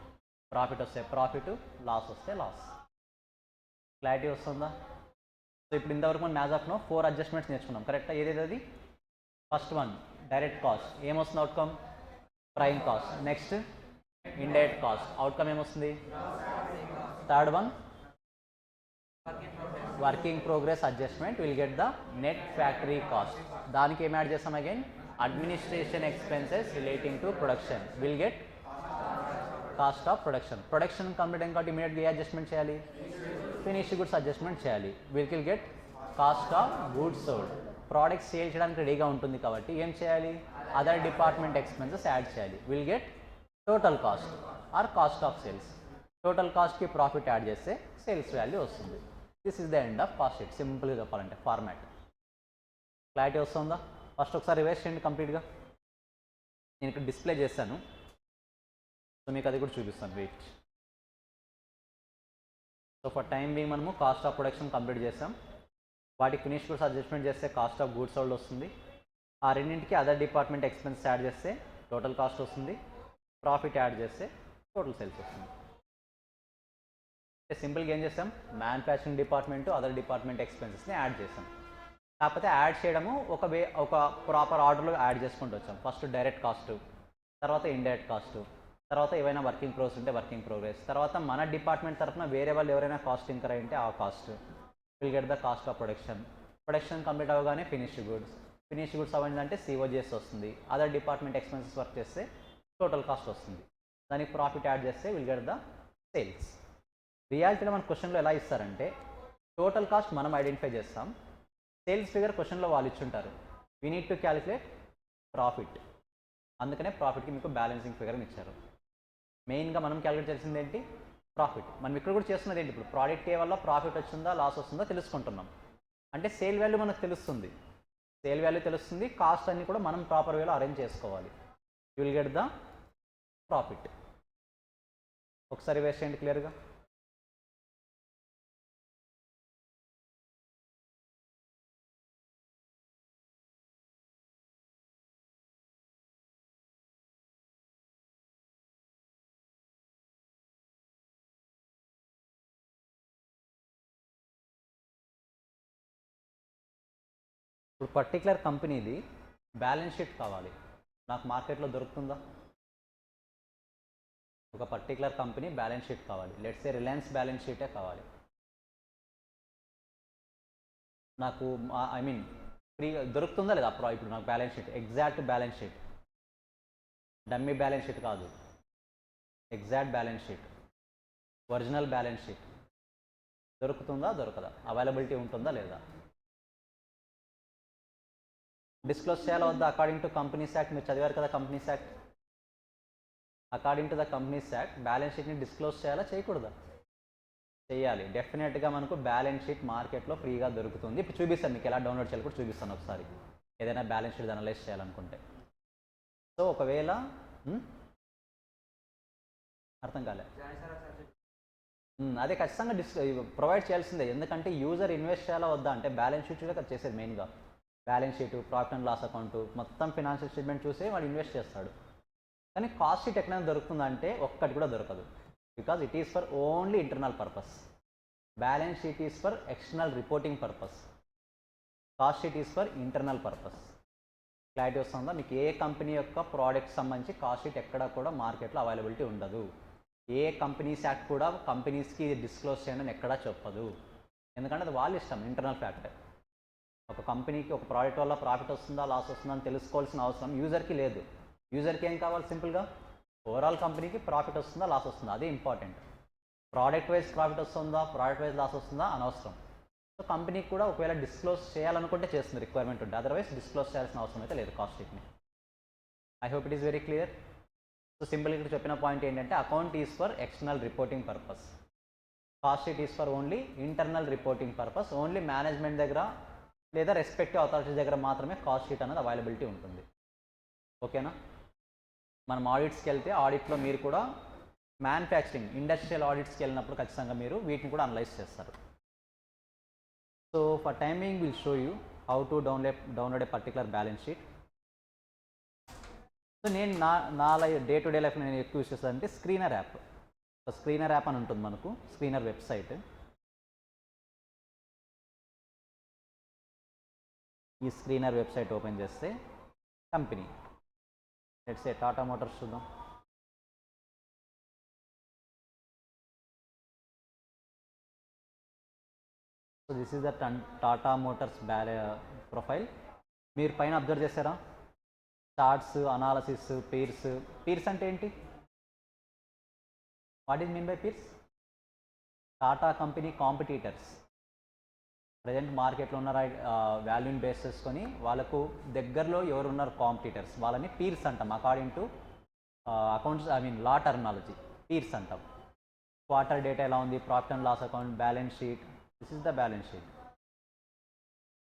Profit వస్తే ప్రాఫిట్, లాస్ వస్తే లాస్. క్లారిటీ వస్తుందా? సో ఇప్పుడు ఇంతవరకు మనం యాజ్ ఆఫ్ నో 4 అడ్జస్ట్మెంట్స్ నేర్చుకున్నాం, కరెక్టా? ఏదైతే అది? ఫస్ట్ వన్ డైరెక్ట్ కాస్ట్, ఏమొస్తుంది outcome? Prime cost. Next indirect cost, outcome ఏమొస్తుంది? Third one working progress adjustment will get the net factory cost. దానికి ఏం యాడ్ చేస్తాం? Again administration expenses relating to production will get cost of production. Production complete అయిన కాబట్టి ఇమీడియట్గా ఏ adjustment చేయాలి? Finished goods adjustment చేయాలి. Will get cost of goods sold. Product sale చేయడానికి రెడీగా ఉంటుంది కాబట్టి ఏం చేయాలి? అదర్ డిపార్ట్మెంట్ ఎక్స్పెన్సెస్ యాడ్ చేయాలి. Will get total cost or cost of sales. Total కాస్ట్కి ప్రాఫిట్ యాడ్ చేస్తే సేల్స్ వాల్యూ వస్తుంది. This is the end of cost sheet. సింపుల్గా చెప్పాలంటే ఫార్మాట్. క్లారిటీ వస్తుందా? ఫస్ట్ ఒకసారి రివైజ్ చేయండి కంప్లీట్గా. నేను ఇక్కడ డిస్ప్లే చేస్తాను, సో మీకు అది కూడా చూపిస్తాను. Wait. So for time being మనము కాస్ట్ ఆఫ్ ప్రొడక్షన్ కంప్లీట్ చేస్తాం. వాటికి ఫినిష్ గుడ్స్ అడ్జస్ట్మెంట్ చేస్తే కాస్ట్ ఆఫ్ గూడ్స్ సోల్డ్ వస్తుంది. ఆ రెండింటికి అదర్ డిపార్ట్మెంట్ ఎక్స్పెన్స్ యాడ్ చేస్తే టోటల్ కాస్ట్ వస్తుంది. ప్రాఫిట్ యాడ్ చేస్తే టోటల్ సేల్స్ వస్తుంది. సింపుల్గా ఏం చేస్తాం? మ్యానుఫ్యాక్చరింగ్ డిపార్ట్మెంట్ అదర్ డిపార్ట్మెంట్ ఎక్స్పెన్సెస్ని యాడ్ చేస్తాం. కాకపోతే యాడ్ చేయడము ఒక ప్రాపర్ ఆర్డర్లో యాడ్ చేసుకుంటూ వచ్చాం. ఫస్ట్ డైరెక్ట్ కాస్ట్, తర్వాత ఇండైరెక్ట్ కాస్ట్, తర్వాత ఏవైనా వర్కింగ్ ప్రోగ్రెస్ ఉంటే వర్కింగ్ ప్రోగ్రెస్, తర్వాత మన డిపార్ట్మెంట్ తరఫున వేరే వాళ్ళు ఎవరైనా కాస్ట్ ఇంకర్ అయితే ఆ cost, will get the cost of production complete అవ్వగానే ఫినిష్డ్ గుడ్స్ అవ్వండి సిఓజిఎస్ వస్తుంది. అదర్ డిపార్ట్మెంట్ ఎక్స్పెన్సెస్ వర్క్ చేస్తే టోటల్ కాస్ట్ వస్తుంది. దానికి ప్రాఫిట్ యాడ్ చేస్తే విల్ గెట్ ద సేల్స్. రియాలిటీలో మన క్వశ్చన్లో ఎలా ఇస్తారంటే టోటల్ కాస్ట్ మనం ఐడెంటిఫై చేస్తాం, సేల్స్ ఫిగర్ క్వశ్చన్లో వాళ్ళు ఇచ్చుంటారు. We need to calculate profit, అందుకనే ప్రాఫిట్కి మీకు బ్యాలెన్సింగ్ ఫిగర్ని ఇచ్చారు. మెయిన్గా మనం క్యాలిక్యులేట్ చేసింది ఏంటి? ప్రాఫిట్. మనం ఇక్కడ కూడా చేస్తున్నది ఏంటి? ఇప్పుడు ప్రోడక్ట్ ఏ వల్ల ప్రాఫిట్ వచ్చిందా లాస్ వస్తుందా తెలుసుకుంటున్నాం. అంటే సేల్ వాల్యూ మనకు తెలుస్తుంది, కాస్ట్ అన్ని కూడా మనం ప్రాపర్ వేలో అరేంజ్ చేసుకోవాలి. You will get the profit. ఒకసారి వేస్ట్ చేయండి క్లియర్గా. ఇప్పుడు పర్టికులర్ కంపెనీది బ్యాలెన్స్ షీట్ కావాలి, నాకు మార్కెట్లో దొరుకుతుందా? ఒక పర్టికులర్ కంపెనీ బ్యాలెన్స్ షీట్ కావాలి, లెట్స్ సే రిలయన్స్ బ్యాలెన్స్ షీటే కావాలి నాకు. ఐ మీన్ ఫ్రీగా దొరుకుతుందా లేదా ఇప్పుడు నాకు balance sheet, exact balance sheet, dummy balance sheet కాదు, exact balance sheet, original balance sheet దొరుకుతుందా దొరకదా? అవైలబిలిటీ ఉంటుందా లేదా? డిస్క్లోజ్ చేయాలా వద్దా? అకార్డింగ్ టు కంపెనీస్ యాక్ట్, మీరు చదివారు కదా companies act. According to the companies act balance షీట్ని డిస్క్లోజ్ చేయాలా చేయకూడదా? చేయాలి. డెఫినెట్గా మనకు బ్యాలెన్స్ షీట్ మార్కెట్లో ఫ్రీగా దొరుకుతుంది. ఇప్పుడు చూపిస్తాను మీకు ఎలా డౌన్లోడ్ చేయాలి కూడా చూపిస్తాను ఒకసారి, ఏదైనా బ్యాలెన్స్ షీట్ అనలైజ్ చేయాలనుకుంటే. సో ఒకవేళ అర్థం కాలే, అదే ఖచ్చితంగా ప్రొవైడ్ చేయాల్సిందే. ఎందుకంటే యూజర్ ఇన్వెస్ట్ చేయాలా వద్దా అంటే బ్యాలెన్స్ షీట్ చూసే కదా చేసేది. మెయిన్గా balance sheet, profit and loss account, మొత్తం ఫినాన్షియల్ స్టేట్మెంట్ చూసే వాడు ఇన్వెస్ట్ చేస్తాడు. కానీ కాస్ట్ షీట్ ఎక్కడైనా దొరుకుతుందంటే ఒక్కటి కూడా దొరకదు, because it is for only internal purpose. Balance sheet is for external reporting purpose, cost sheet is for internal purpose. Clarity వస్తుందా? మీకు ఏ కంపెనీ యొక్క ప్రోడక్ట్ సంబంధించి కాస్ట్ షీట్ ఎక్కడ కూడా మార్కెట్లో అవైలబిలిటీ ఉండదు. ఏ కంపెనీస్ యాక్ట్ కూడా కంపెనీస్కి డిస్క్లోజ్ చేయడం ఎక్కడా చెప్పదు, ఎందుకంటే అది వాళ్ళ ఇష్టం, ఇంటర్నల్ ఫ్యాక్టర్. ఒక కంపెనీకి ఒక ప్రోడక్ట్ వల్ల ప్రాఫిట్ వస్తుందా లాస్ వస్తుందా అని తెలుసుకోవాల్సిన అవసరం యూజర్కి లేదు. యూజర్కి ఏం కావాలి? సింపుల్గా ఓవరాల్ కంపెనీకి ప్రాఫిట్ వస్తుందా లాస్ వస్తుందా, అదే ఇంపార్టెంట్. ప్రోడక్ట్ వైజ్ ప్రాఫిట్ వస్తుందా, ప్రోడక్ట్ వైజ్ లాస్ వస్తుందా అనవసరం. సో కంపెనీకి కూడా ఒకవేళ డిస్క్లోజ్ చేయాలనుకుంటే చేస్తుంది, రిక్వైర్మెంట్ ఉంటే. అదర్వైజ్ డిస్క్లోజ్ చేయాల్సిన అవసరం అయితే లేదు కాస్ట్ షీట్ని. I hope it is very clear. So simple ఇక్కడ చెప్పిన పాయింట్ ఏంటంటే account is for external reporting purpose, cost sheet is for only internal reporting purpose. Only management దగ్గర లేదా రెస్పెక్టివ్ అథారిటీస్ దగ్గర మాత్రమే కాస్ట్ షీట్ అనేది అవైలబిలిటీ ఉంటుంది. ఓకేనా? మనం ఆడిట్స్కి వెళ్తే ఆడిట్లో మీరు కూడా మ్యానుఫ్యాక్చరింగ్, ఇండస్ట్రియల్ ఆడిట్స్కి వెళ్ళినప్పుడు ఖచ్చితంగా మీరు వీటిని కూడా అనలైజ్ చేస్తారు. So for timing will show you how to download A particular balance sheet. So నేను నా డే టు డే లైఫ్లో నేను ఎక్కువ యూస్ చేస్తానంటే స్క్రీనర్ యాప్. స్క్రీనర్ యాప్ అని ఉంటుంది మనకు, స్క్రీనర్ వెబ్సైట్. ఈ స్క్రీనర్ వెబ్సైట్ ఓపెన్ చేస్తే company, let's say Tata Motors చూద్దాం. So this is the Tata Motors profile. మీరు పైన అబ్జర్వ్ చేశారా? చార్ట్స్, అనాలసిస్, పీర్స్ అంటే ఏంటి? What is mean by peers? Tata company competitors, present మార్కెట్లో ఉన్న వాల్యూని బేస్ చేసుకొని వాళ్ళకు దగ్గరలో ఎవరున్నారు కాంపిటీటర్స్, వాళ్ళని పీర్స్ అంటాం. According to accounts, I mean law terminology peers అంటాం. క్వార్టర్ డేటా ఎలా ఉంది, profit and loss account, balance sheet, this is the balance sheet.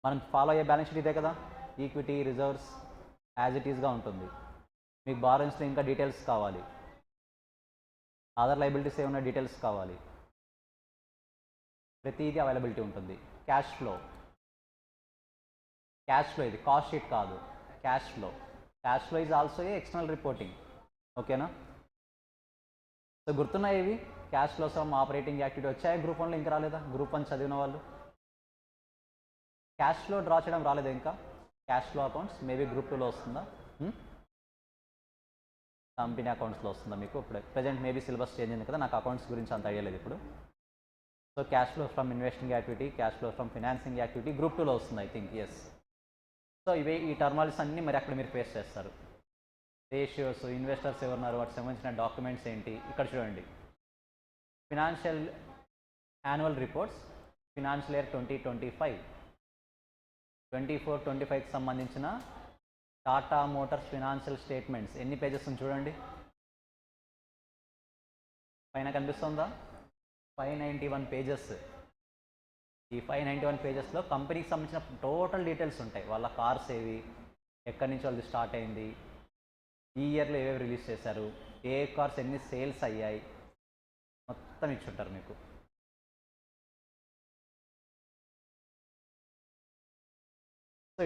మనం ఫాలో అయ్యే బ్యాలెన్స్ షీట్ ఇదే కదా, ఈక్విటీ, రిజర్వ్స్ యాజ్ ఇట్ ఈస్గా ఉంటుంది. మీకు బారోయిన్స్లో ఇంకా డీటెయిల్స్ కావాలి, అదర్ లైబిలిటీస్ ఏమైనా డీటెయిల్స్ కావాలి, ప్రతిదీ అవైలబిలిటీ ఉంటుంది. క్యాష్ ఫ్లో ఇది కాస్ట్ షీట్ కాదు, cash flow is also a external reporting. ఓకేనా? సో గుర్తున్నాయి ఇవి cash flow some operating activity వచ్చాయి. గ్రూప్ 1లో ఇంకా రాలేదా? గ్రూప్ 1 చదివిన వాళ్ళు క్యాష్ ఫ్లో డ్రా చేయడం రాలేదా ఇంకా? Cash flow accounts maybe group 2లో వస్తుందా? కంపెనీ అకౌంట్స్లో వస్తుందా మీకు? ఇప్పుడు ప్రజెంట్ మేబీ సిలబస్ చేంజ్ అయింది కదా, నాకు అకౌంట్స్ గురించి అంత ఐడియా లేదు ఇప్పుడు. So cash flow from investing activity, cash flow from financing activity group 2లో వస్తుంది ఐ థింక్. ఎస్. సో ఈ టర్మాలజీస్ అన్నీ మరి అక్కడ మీరు ఫేస్ చేస్తారు. రేషియోస్, ఇన్వెస్టర్స్ ఎవరున్నారు, వాటికి సంబంధించిన డాక్యుమెంట్స్ ఏంటి, ఇక్కడ చూడండి. Financial annual reports financial year 2025, 24-25కి సంబంధించిన టాటా మోటార్స్ ఫినాన్షియల్ స్టేట్మెంట్స్ ఎన్ని పేజెస్ ఉంది చూడండి. పైన కనిపిస్తుందా? 591 పేజెస్. ఈ 591 పేజెస్లో కంపెనీకి సంబంధించిన టోటల్ డీటెయిల్స్ ఉంటాయి. వాళ్ళ కార్స్ ఏవి, ఎక్కడి నుంచి వాళ్ళది స్టార్ట్ అయింది, ఈ ఇయర్లో ఏవేవి రిలీజ్ చేశారు, ఏ కార్స్ ఎన్ని సేల్స్ అయ్యాయి, మొత్తం ఇచ్చుంటారు మీకు. సో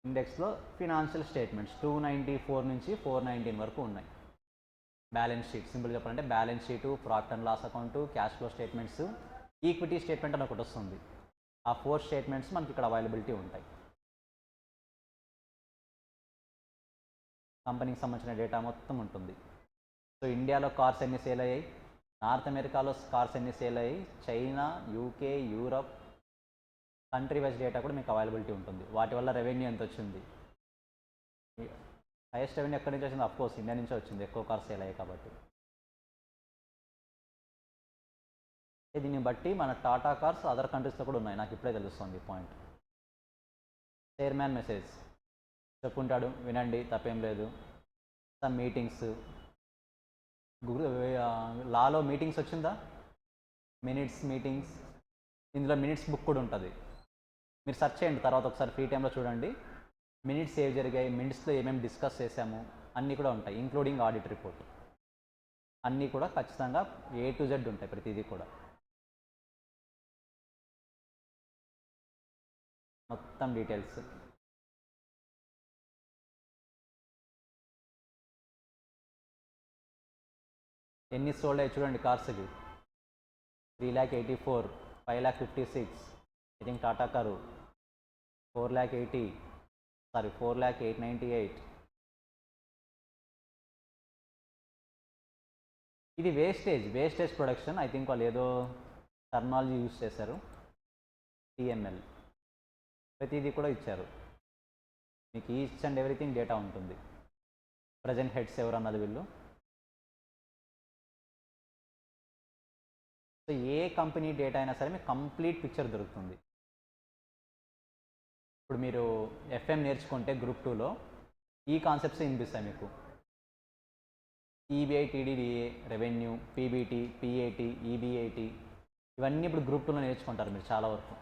ఇండెక్స్లో ఫినాన్షియల్ స్టేట్మెంట్స్ 294 నుంచి 419 వరకు ఉన్నాయి. బ్యాలెన్స్ షీట్, సింపుల్ చెప్పాలంటే balance sheet, profit and loss account, cash flow statements, equity statement అని ఒకటి వస్తుంది. ఆ 4 స్టేట్మెంట్స్ మనకి ఇక్కడ అవైలబిలిటీ ఉంటాయి. కంపెనీకి సంబంధించిన డేటా మొత్తం ఉంటుంది. సో ఇండియాలో కార్స్ ఎన్ని సేల్ అయ్యాయి, నార్త్ అమెరికాలో కార్స్ ఎన్ని సేల్ అయ్యాయి, China, UK, Europe, country wise data కూడా మీకు అవైలబిలిటీ ఉంటుంది. వాటి వల్ల రెవెన్యూ ఎంత వచ్చింది, హైయెస్ట్ రెవెన్యూ ఎక్కడి నుంచి వచ్చింది? అఫ్కోర్స్ ఇండియా నుంచే వచ్చింది, ఎక్కువ కార్స్ సేల్ అయ్యాయి కాబట్టి. దీన్ని బట్టి మన టాటా కార్స్ అదర్ కంట్రీస్లో కూడా ఉన్నాయి, నాకు ఇప్పుడే తెలుస్తుంది పాయింట్. చైర్మన్ మెసేజ్ చెప్పుకుంటాడు, వినండి, తప్పేం లేదు. సమ్ మీటింగ్స్, లాలో మీటింగ్స్ వచ్చిందా, మినిట్స్ మీటింగ్స్, ఇందులో మినిట్స్ బుక్ కూడా ఉంటుంది. మీరు సెర్చ్ చేయండి తర్వాత ఒకసారి ఫ్రీ టైంలో చూడండి. మినిట్స్ ఏవి జరిగాయి, మినిట్స్లో ఏమేమి డిస్కస్ చేశాము అన్నీ కూడా ఉంటాయి, ఇంక్లూడింగ్ ఆడిట్ రిపోర్ట్. అన్నీ కూడా ఖచ్చితంగా A to Z ఉంటాయి, ప్రతిదీ కూడా మొత్తం డీటెయిల్స్. ఎన్ని సోల్డ్ అయ్యి చూడండి కార్స్కి. 3,84,000, 5,56,000, ఐ థింక్ టాటా కారు 4,898. ఇది వేస్టేజ్ ప్రొడక్షన్. ఐ థింక్ వాళ్ళు ఏదో టర్మినాలజీ యూజ్ చేశారు, TML. ప్రతిదీ కూడా ఇచ్చారు మీకు, ఈచ్ అండ్ ఎవ్రీథింగ్ డేటా ఉంటుంది. ప్రజెంట్ హెడ్స్ ఎవరన్నది వీళ్ళు. సో ఏ కంపెనీ డేటా అయినా సరే మీకు కంప్లీట్ పిక్చర్ దొరుకుతుంది. ఇప్పుడు మీరు FM నేర్చుకుంటే గ్రూప్ 2లో ఈ కాన్సెప్ట్స్ వినిపిస్తాయి మీకు. EBI, TDDA, revenue, PBT, PAT, EBIT, ఇవన్నీ ఇప్పుడు గ్రూప్ 2లో నేర్చుకుంటారు మీరు చాలా వరకు.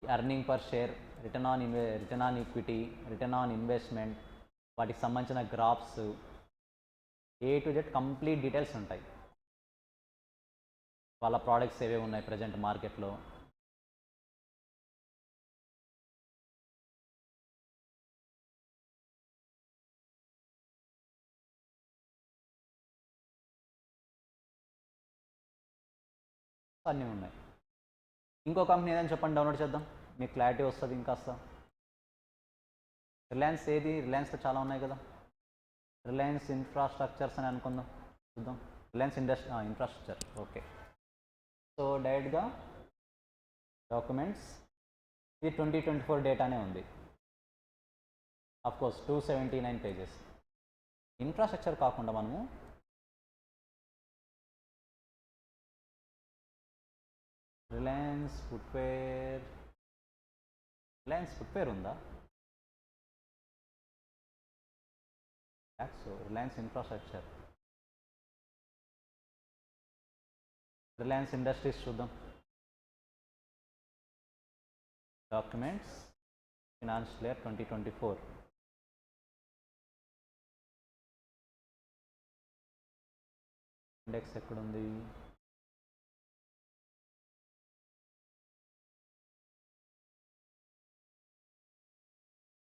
Earning per share, return on equity, return on investment, వాటికి సంబంధించిన graphs, A to Z complete details ఉంటాయి. వాళ్ళ ప్రోడక్ట్స్ ఏవే ఉన్నాయి ప్రజెంట్ మార్కెట్లో, అన్నీ ఉన్నాయి. ఇంకో కంపెనీ ఏదైనా చెప్పండి, డౌన్లోడ్ చేద్దాం, మీకు క్లారిటీ వస్తుంది ఇంకాస్త. రిలయన్స్ ఏది? రిలయన్స్లో చాలా ఉన్నాయి కదా. రిలయన్స్ ఇన్ఫ్రాస్ట్రక్చర్స్ అని అనుకుందాం, చూద్దాం. Reliance infrastructure. ఓకే. సో డైరెక్ట్గా డాక్యుమెంట్స్, ఇది 2024 డేటానే ఉంది. Of course 279 pages. ఇన్ఫ్రాస్ట్రక్చర్ కాకుండా మనము రిలయన్స్ ఫుట్వేర్ ఉందా? So Reliance infrastructure, Reliance industries చూద్దాం. Documents, financial year 2024. ఇండెక్స్ ఎక్కడుంది?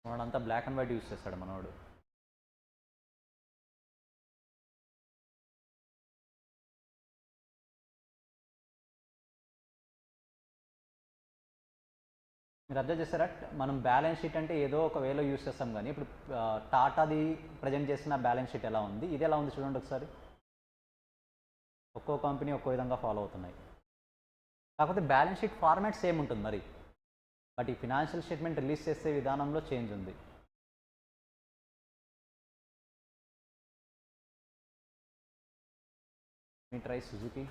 మనోడంతా బ్లాక్ అండ్ వైట్ యూజ్ చేస్తాడు మనోడు. మీరు అబ్జర్వ్ చేస్తారా, మనం బ్యాలెన్స్ షీట్ అంటే ఏదో ఒక వేలో యూస్ చేస్తాం, కానీ ఇప్పుడు టాటాది ప్రజెంట్ చేసిన బ్యాలెన్స్ షీట్ ఎలా ఉంది, ఇది ఎలా ఉంది చూడండి ఒకసారి. ఒక్కో కంపెనీ ఒక్కో విధంగా ఫాలో అవుతున్నాయి. కాకపోతే బ్యాలెన్స్ షీట్ ఫార్మాట్ సేమ్ ఉంటుంది మరి, బట్ ఈ ఫినాన్షియల్ స్టేట్మెంట్ రిలీజ్ చేసే విధానంలో చేంజ్ ఉంది. మీ ట్రై సుజుకి.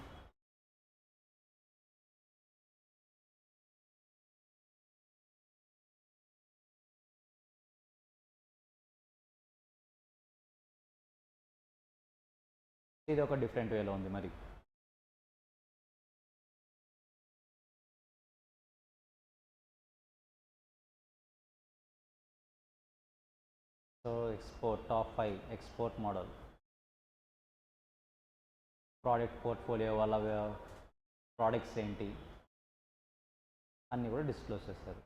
ఇది ఒక డిఫరెంట్ వేలో ఉంది మరి. So export top 5 export model, product portfolio, వాళ్ళ ప్రోడక్ట్స్ ఏంటి అన్నీ కూడా డిస్క్లోజ్ చేస్తారు.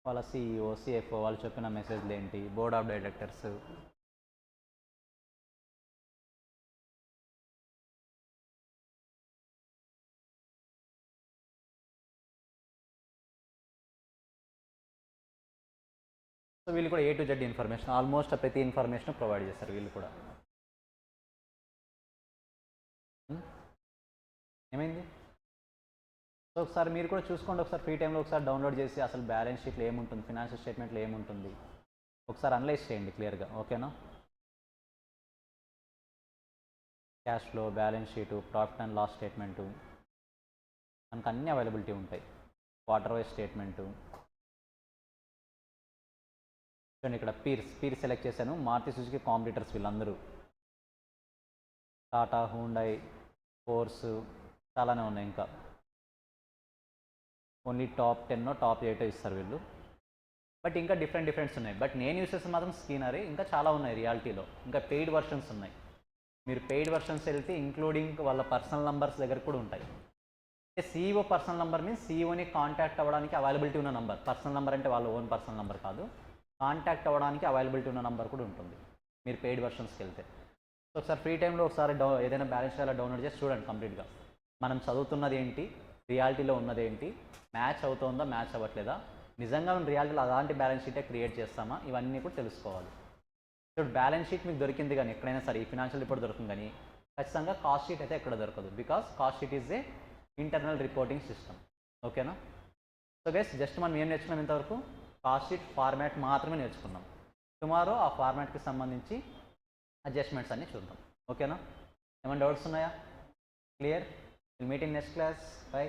వాళ్ళ సిఇఓ, సిఎఫ్ఓ వాళ్ళు చెప్పిన మెసేజ్లు ఏంటి, బోర్డ్ ఆఫ్ డైరెక్టర్స్, సో వీళ్ళు కూడా A to Z information, almost ప్రతి ఇన్ఫర్మేషన్ ప్రొవైడ్ చేస్తారు వీళ్ళు కూడా. ఏమైంది? సో ఒకసారి మీరు కూడా చూసుకోండి, ఒకసారి ఫ్రీ టైంలో ఒకసారి డౌన్లోడ్ చేసి అసలు బ్యాలెన్స్ షీట్లో ఏముంటుంది, ఫినాన్షియల్ స్టేట్మెంట్లో ఏముంటుంది ఒకసారి అనలైజ్ చేయండి క్లియర్గా, ఓకేనా. Cash flow, balance sheet, profit and loss statement, మనకు అన్నీ అవైలబిలిటీ ఉంటాయి. క్వార్టర్ వైజ్ స్టేట్మెంటు చూడండి, ఇక్కడ పీర్ సెలెక్ట్ చేశాను. మారుతి సుజుకి కాంపిటీటర్స్ వీళ్ళందరూ, టాటా, హుండై, ఫోర్స్ చాలానే ఉన్నాయి. ఇంకా ఓన్లీ టాప్ 10 టాప్ 8 ఇస్తారు వీళ్ళు, బట్ ఇంకా డిఫరెంట్స్ ఉన్నాయి. బట్ నేను యూస్ చేస్తే మాత్రం స్కీనరీ, ఇంకా చాలా ఉన్నాయి రియాలిటీలో. ఇంకా పెయిడ్ వర్షన్స్ ఉన్నాయి. మీరు పెయిడ్ వర్షన్స్ వెళ్తే ఇంక్లూడింగ్ వాళ్ళ పర్సనల్ నంబర్స్ దగ్గర కూడా ఉంటాయి. CEO పర్సనల్ నంబర్ మీన్స్ CEOని కాంటాక్ట్ అవ్వడానికి అవైలబిలిటీ ఉన్న నంబర్. పర్సనల్ నంబర్ అంటే వాళ్ళ ఓన్ పర్సనల్ నంబర్ కాదు, కాంటాక్ట్ అవ్వడానికి అవైలబిలిటీ ఉన్న నంబర్ కూడా ఉంటుంది మీరు పెయిడ్ వర్షన్స్కి వెళ్తే. సో ఒకసారి ఫ్రీ టైంలో ఒకసారి ఏదైనా బ్యాలెన్స్ షీట్ డౌన్లోడ్ చేసి చూడండి కంప్లీట్గా. మనం చదువుతున్నది ఏంటి, రియాలిటీలో ఉన్నది ఏంటి, మ్యాచ్ అవుతుందా, మ్యాచ్ అవ్వట్లేదా, నిజంగా మనం రియాలిటీలో అలాంటి బ్యాలెన్స్ షీటే క్రియేట్ చేస్తామా, ఇవన్నీ కూడా తెలుసుకోవాలి. ఇప్పుడు బ్యాలెన్స్ షీట్ మీకు దొరికింది కానీ ఎక్కడైనా సరే, ఈ ఫినాన్షియల్ రిపోర్ట్ దొరుకుతుంది కానీ ఖచ్చితంగా కాస్ట్ షీట్ అయితే ఎక్కడ దొరకదు, because cost sheet is a internal reporting system, ఓకేనా. సో గైస్, జస్ట్ మనం ఏం నేర్చుకున్నాం ఇంతవరకు, కాస్ట్ షీట్ ఫార్మాట్ మాత్రమే నేర్చుకున్నాం. టుమారో ఆ ఫార్మాట్కి సంబంధించి అడ్జస్ట్మెంట్స్ అన్నీ చూద్దాం, ఓకేనా. ఏమైనా డౌట్స్ ఉన్నాయా? Clear? Will meet in next class. By.